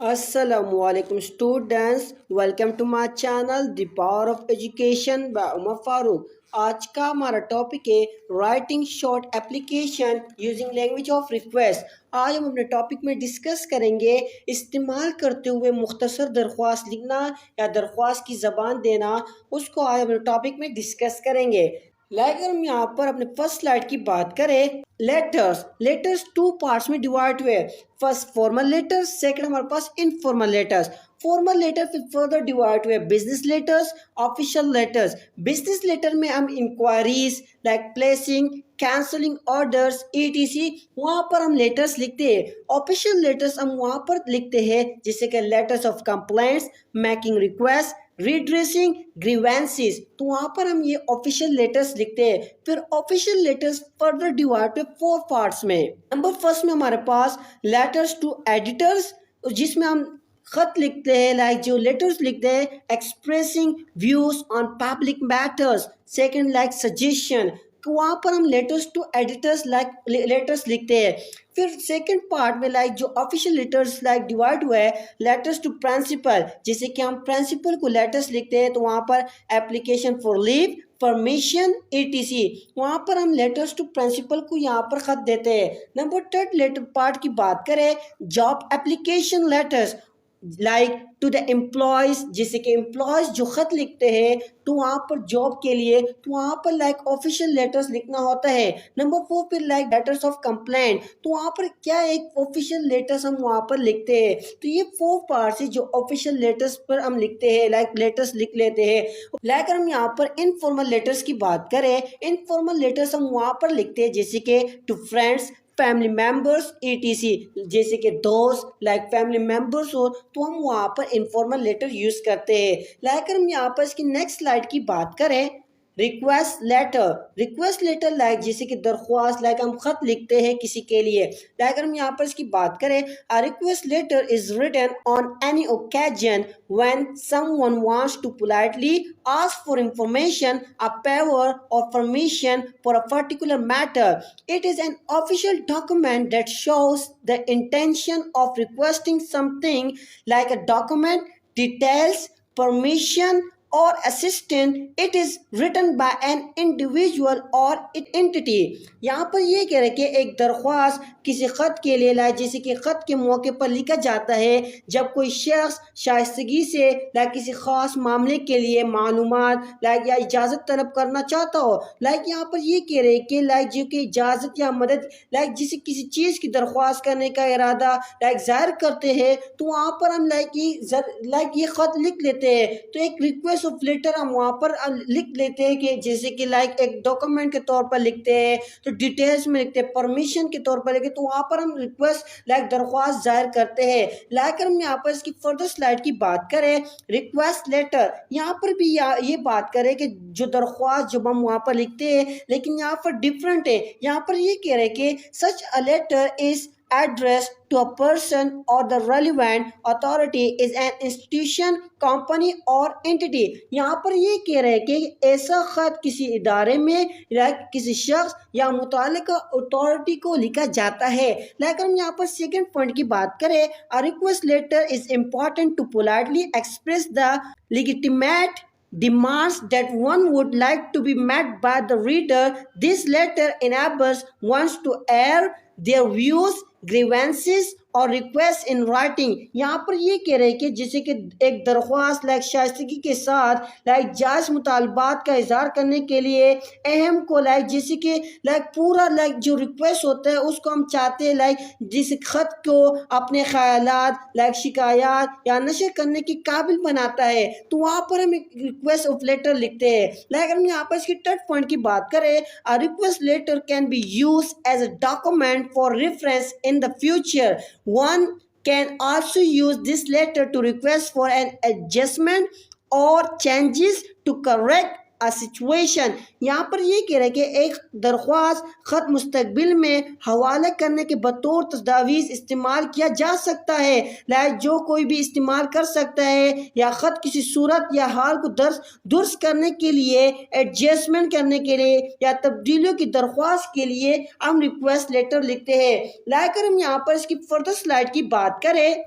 Assalamualaikum students, welcome to my channel The Power of Education by Umar Farooq. आज का हमारा topic है writing short application using language of request. आज हम अपने टॉपिक में डिस्कस करेंगे इस्तेमाल करते हुए मुख्तसर दरख्वास्त लिखना या दरख्वास्त की ज़बान देना, उसको आज अपने टॉपिक में डिस्कस करेंगे। अगर हम यहाँ पर अपने फर्स्ट स्लाइड की बात करें, लेटर्स टू पार्ट्स में डिवाइड हुए। फर्स्ट फॉर्मल लेटर्स, सेकंड हमारे पास इनफॉर्मल लेटर्स। फॉर्मल लेटर फिर फर्दर डिवाइड हुए business letters, official letters. Business letter में हम inquiries like placing, cancelling orders etc वहाँ पर हम लेटर्स लिखते हैं। ऑफिशियल लेटर्स हम वहाँ पर लिखते हैं जैसे कि letters of complaints, making request, redressing grievances, तो वहाँ पर हम ये ऑफिशियल लेटर्स लिखते हैं। फिर ऑफिशियल लेटर्स फर्दर डिवाइड हुए 4 पार्ट्स में। नंबर फर्स्ट में हमारे पास लेटर्स टू एडिटर्स, जिसमें हम खत लिखते हैं, लाइक जो लेटर्स लिखते हैं expressing views on public matters. Second like suggestion, तो वहाँ पर हम letters to editors like letters लिखते हैं। फिर सेकंड पार्ट में लाइक जो ऑफिशियल लेटर्स लाइक डिवाइड हुआ है लेटर्स टू प्रिंसिपल, जैसे कि हम प्रिंसिपल को लेटर्स लिखते हैं तो वहाँ पर application for leave, permission etc वहाँ पर हम लेटर्स टू प्रिंसिपल को यहाँ पर खत देते हैं। नंबर थर्ड लेटर पार्ट की बात करें, job application letters like to the employees, जैसे कि एम्प्लॉयज जो खत लिखते हैं तो वहाँ पर जॉब के लिए, तो वहाँ पर लाइक ऑफिशियल लेटर्स लिखना होता है। नंबर 4 फिर लाइक लेटर्स ऑफ कंप्लेंट, तो वहाँ पर क्या एक ऑफिशियल लेटर्स हम वहाँ पर लिखते हैं। तो ये 4 पार्ट्स है जो ऑफिशियल लेटर्स पर हम लिखते हैं, लाइक लेटर्स लिख लेते हैं। लाइक हम यहाँ पर इनफॉर्मल लेटर्स की बात करें, इनफॉर्मल लेटर्स हम वहाँ पर लिखते हैं जैसे कि to friends, family members etc, जैसे कि दोस्त लाइक फैमिली मेंबर्स हो तो हम वहाँ पर इनफॉर्मल लेटर यूज करते हैं। लाइक हम यहाँ पर इसकी नेक्स्ट स्लाइड की बात करें, रिक्वेस्ट लेटर लाइक जैसे कि दरख्वास्त, लाइक हम खत लिखते हैं किसी के लिए। लाइक हम यहाँ पर इसकी बात करें, a request letter is written on any occasion when someone wants to politely ask for information, a favor or permission for a particular matter. It is an official document that shows the intention of requesting something, like a document details permission or assistance. It is written by an individual or entity. यहाँ पर ये कह रहे कि एक दरख्वास्त किसी ख़त के लिए लाइक जैसे कि ख़त के मौके पर लिखा जाता है जब कोई शख्स शाइस्तगी से लाइक किसी ख़ास मामले के लिए मालूमात लाइक या इजाज़त तलब करना चाहता हो। लाइक यहाँ पर ये कह रहे कि लाइक जो कि इजाज़त या मदद लाइक जिसे किसी चीज़ की दरख्वास्त करने का इरादा लाइक ज़ाहिर करते हैं तो वहाँ पर हम लाइक ये ख़त लिख लेते हैं। तो एक रिक्वेस्ट ऑफ लेटर हम वहाँ पर लिख लेते हैं कि जैसे कि लाइक एक डॉक्यूमेंट के तौर पर लिखते हैं, तो डिटेल्स में लिखते हैं, परमिशन के तौर पर लिखते, तो वहाँ पर हम रिक्वेस्ट लाइक दरख्वास्त जाहिर करते हैं। लाइक हम यहाँ पर इसकी फर्दर स्लाइड की बात करें, रिक्वेस्ट लेटर, यहाँ पर भी ये बात करें कि जो दरख्वास्त जब हम वहाँ पर लिखते हैं लेकिन यहाँ पर डिफरेंट है। यहाँ पर ये कह रहे हैं कि such a letter is addressed to a person or the relevant authority is an institution, company or entity। यहाँ पर ये कह रहे हैं कि ऐसा खत किसी इदारे में या किसी शख्स या मुतालिका अथॉरिटी को लिखा जाता है। लाइक हम यहाँ पर सेकंड पॉइंट की बात करें, a request letter is important to politely express the legitimate demands that one would like to be met by the reader. This letter enables one to air their views, grievances और request in writing. यहाँ पर ये कह रहे हैं कि जैसे कि एक दरख्वास्त लाइक शाइस्तगी के साथ लाइक जायज़ मुतालबात का इजहार करने के लिए अहम को लाइक जैसे कि लाइक पूरा लाइक जो रिक्वेस्ट होता है उसको हम चाहते हैं लाइक जिस खत को अपने ख्यालात लाइक शिकायत या नशर करने की काबिल बनाता है, तो वहाँ पर हम एक रिक्वेस्ट ऑफ लेटर लिखते हैं। लाइक हम यहाँ पर इसकी थर्ड पॉइंट की बात करें, a request letter can be use as a document for reference in the future. One can also use this letter to request for an adjustment or changes to correct a situation। यहाँ पर ये कह रहे हैं कि एक दरख्वास्त ख़त मुस्तकबिल में हवाला करने के बतौर तजवीज़ इस्तेमाल किया जा सकता है, लाइक जो कोई भी इस्तेमाल कर सकता है, या ख़त किसी सूरत या हाल को दुरुस्त करने के लिए, एडजस्टमेंट करने के लिए या तब्दीलियों की दरख्वास्त के लिए हम रिक्वेस्ट लेटर लिखते हैं। लाइक हम यहाँ पर इसकी फर्दर स्लाइड की बात करें,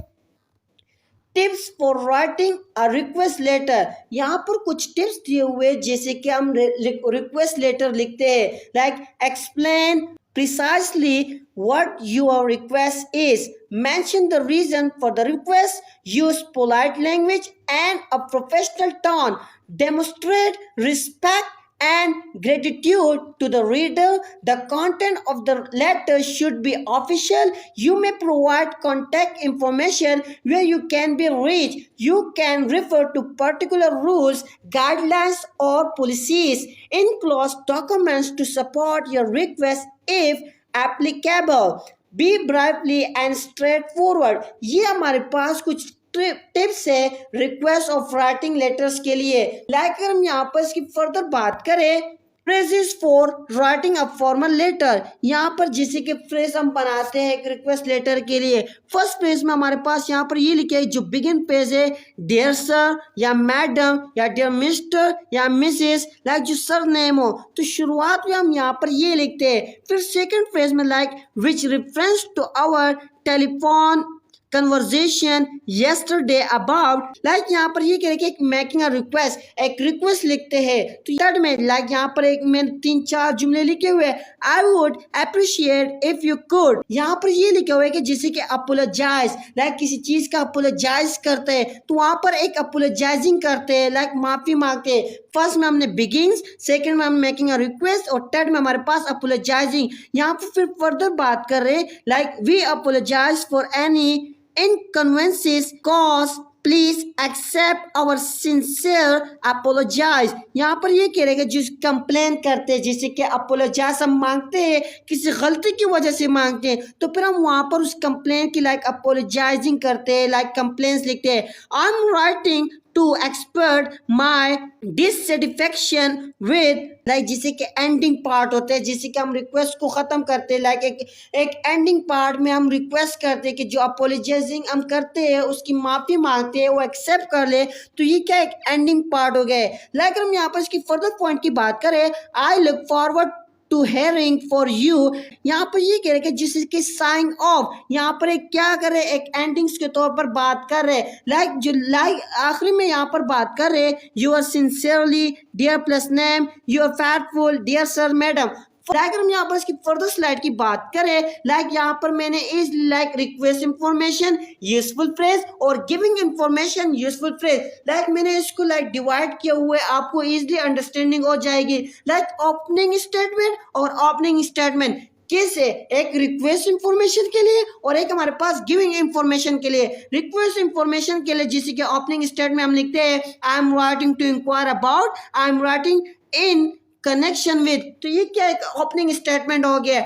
tips for writing a request letter. यहाँ पर कुछ टिप्स दिए हुए जैसे कि हम रिक्वेस्ट लेटर लिखते हैं। Like explain precisely what your request is, mention the reason for the request, use polite language and a professional tone, demonstrate respect and gratitude to the reader. The content of the letter should be official. You may provide contact information where you can be reached. You can refer to particular rules, guidelines, or policies. Enclose documents to support your request if applicable. Be brightly and straightforward. ये हमारे पास कुछ tips है request of writing letters के लिए। अगर हम यहाँ पर इसकी फर्दर बात करें, phrases for writing a formal letter. यहाँ पर जैसे कि फ्रेज हम बनाते हैं एक रिक्वेस्ट लेटर के लिए। फर्स्ट फ्रेज में हमारे पास यहाँ पर ये लिखा है, जो बिगिन पेज है डियर सर या मैडम या डियर मिस्टर या मिसेस, लाइक जो सर नेम हो, तो शुरुआत में हम यहाँ पर ये लिखते हैं। फिर सेकंड फ्रेज में like which reference to our telephone conversation yesterday about, like यहाँ पर ये कह रहे कि एक मेकिंग अ रिक्वेस्ट, एक रिक्वेस्ट लिखते हैं। तो थर्ड में लाइक यहाँ पर एक मैंने 3-4 जुमले लिखे हुए, I would appreciate if you could. यहाँ पर ये लिखा हुआ है कि जैसे कि अपोलोजाइज, लाइक किसी चीज का अपोलोजाइज करते हैं, तो वहां पर एक अपोलोजाइजिंग करते हैं, लाइक माफी मांगते हैं। फर्स्ट में हमने बिगिंस, सेकंड में हम मेकिंग अ रिक्वेस्ट और थर्ड में हमारे पास अपोलोजाइजिंग। यहाँ पर फिर फर्दर बात कर रहे हैं, like we apologise for any inconveniences caused, please accept our sincere apologize। यहाँ पर ये कह रहे हैं जो कंप्लेन करते हैं, जैसे कि अपोलोजाइज हम मांगते हैं, किसी गलती की वजह से मांगते हैं, तो फिर हम वहाँ पर उस कंप्लेन की लाइक अपोलोजाइजिंग करते हैं, लाइक कंप्लेन्स लिखते हैं। I am writing to express my dissatisfaction with, like जैसे कि एंडिंग पार्ट होते हैं, जैसे कि हम रिक्वेस्ट को खत्म करते हैं, लाइक एक एंडिंग पार्ट में हम रिक्वेस्ट करते हैं कि जो अपोलोजाइजिंग हम करते हैं उसकी माफी मांगते हैं वो एक्सेप्ट कर ले, तो ये क्या एक एंडिंग पार्ट हो गए। लाइक हम यहाँ पर इसकी फर्दर पॉइंट की बात करें, I look forward to hearing for you. यहाँ पर ये कह रहे कि जिससे कि साइन ऑफ, यहाँ पर एक क्या करे, एक एंडिंग्स के तौर पर बात कर रहे, लाइक जो लाइक आखिरी में यहाँ पर बात कर रहे, you are sincerely dear plus name, you are faithful dear sir madam. अगर हम यहाँ पर इसकी फर्दर स्लाइड की बात करें, लाइक यहाँ पर मैंने is like request information useful phrase और giving information useful phrase, like मैंने इसको लाइक डिवाइड किया हुआ है, आपको इजिली अंडरस्टैंडिंग हो जाएगी। लाइक ओपनिंग स्टेटमेंट और ओपनिंग स्टेटमेंट कैसे, एक रिक्वेस्ट इंफॉर्मेशन के लिए और एक हमारे पास गिविंग इंफॉर्मेशन के लिए। रिक्वेस्ट इंफॉर्मेशन के लिए जैसे कि ओपनिंग स्टेटमेंट हम लिखते हैं, I am writing to inquire about, I am writing in connection with, तो ये क्या एक ओपनिंग स्टेटमेंट हो गया,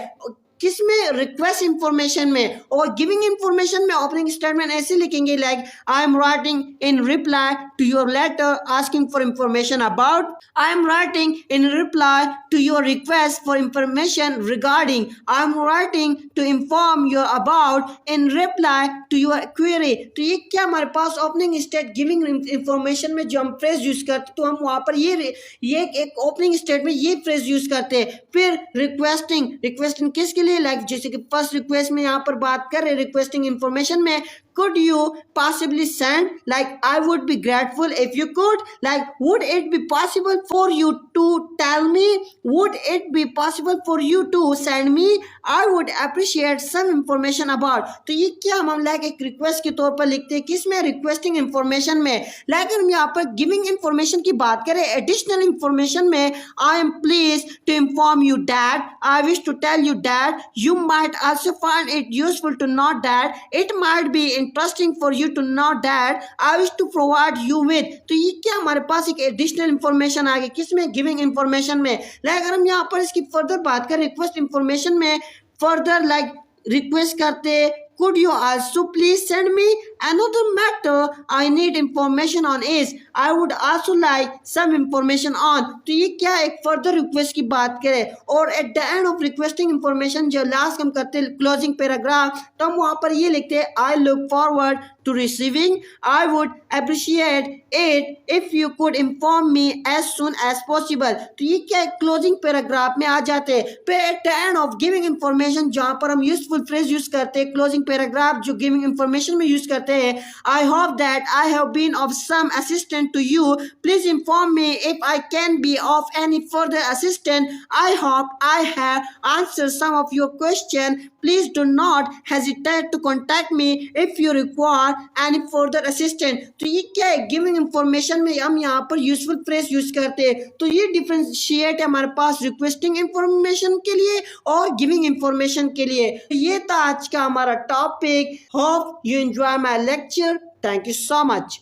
किसमें रिक्वेस्ट इंफॉर्मेशन में। और गिविंग इंफॉर्मेशन में ओपनिंग स्टेटमेंट ऐसे लिखेंगे, like I am writing in reply to your letter asking for information about, I am writing in reply to your request for information regarding, I am writing to inform your about in reply to your query. तो ये क्या हमारे पास opening state giving information में जो हम phrase use करते, तो हम वहां पर ये एक ओपनिंग स्टेट में ये फ्रेज यूज करते हैं। फिर रिक्वेस्टिंग किसके लिए, लाइक जैसे कि फर्स्ट रिक्वेस्ट में यहाँ पर बात कर रहे रिक्वेस्टिंग इंफॉर्मेशन में, could you possibly send, like I would be grateful if you could, like would it be possible for you to tell me, would it be possible for you to send me, I would appreciate some information about। तो ये क्या हम like एक request के तौर पर लिखते हैं, किसमें, रिक्वेस्टिंग इंफॉर्मेशन में। लाइक हम यहाँ पर गिविंग इंफॉर्मेशन की बात करें, एडिशनल इंफॉर्मेशन में, I am please to inform you that, I wish to tell you that, you might also find it useful to know that, it might be interesting for you to know that, I wish to provide you with। तो ये क्या हमारे पास एक additional information आ गई, किसमें, giving information में। Like अगर हम यहाँ पर इसकी फर्दर बात करें रिक्वेस्ट इंफॉर्मेशन में, फर्दर लाइक रिक्वेस्ट करते, could you also please send me another matter I need information on is, I would also like some information on। तो ये क्या एक फर्दर रिक्वेस्ट की बात करें। और at the end of requesting information जो लास्ट हम करते हैं क्लोजिंग पैराग्राफ, तो हम वहाँ पर ये लिखते हैं, आई look forward to receiving. I would appreciate it if you could inform me as soon as possible. तो ये क्या क्लोजिंग पैराग्राफ में आ जाते हैं पे एंड ऑफ गिविंग इंफॉर्मेशन, जहां पर हम यूजफुल फ्रेज यूज करते हैं क्लोजिंग पैराग्राफ जो गिविंग इंफॉर्मेशन में यूज करते हैं. I hope that I have been of some assistant to you. Please inform me if I can be of any further assistance. I hope I have answered some of your questions. Please do not hesitate to contact me if you require any further assistance. तो ये क्या है, giving information में हम यहाँ पर useful phrase use करते हैं. तो ये डिफरेंशिएट है हमारे पास रिक्वेस्टिंग इंफॉर्मेशन के लिए और गिविंग इंफॉर्मेशन के लिए. ये था आज का हमारा topic. Hope you enjoy my lecture. Thank you so much.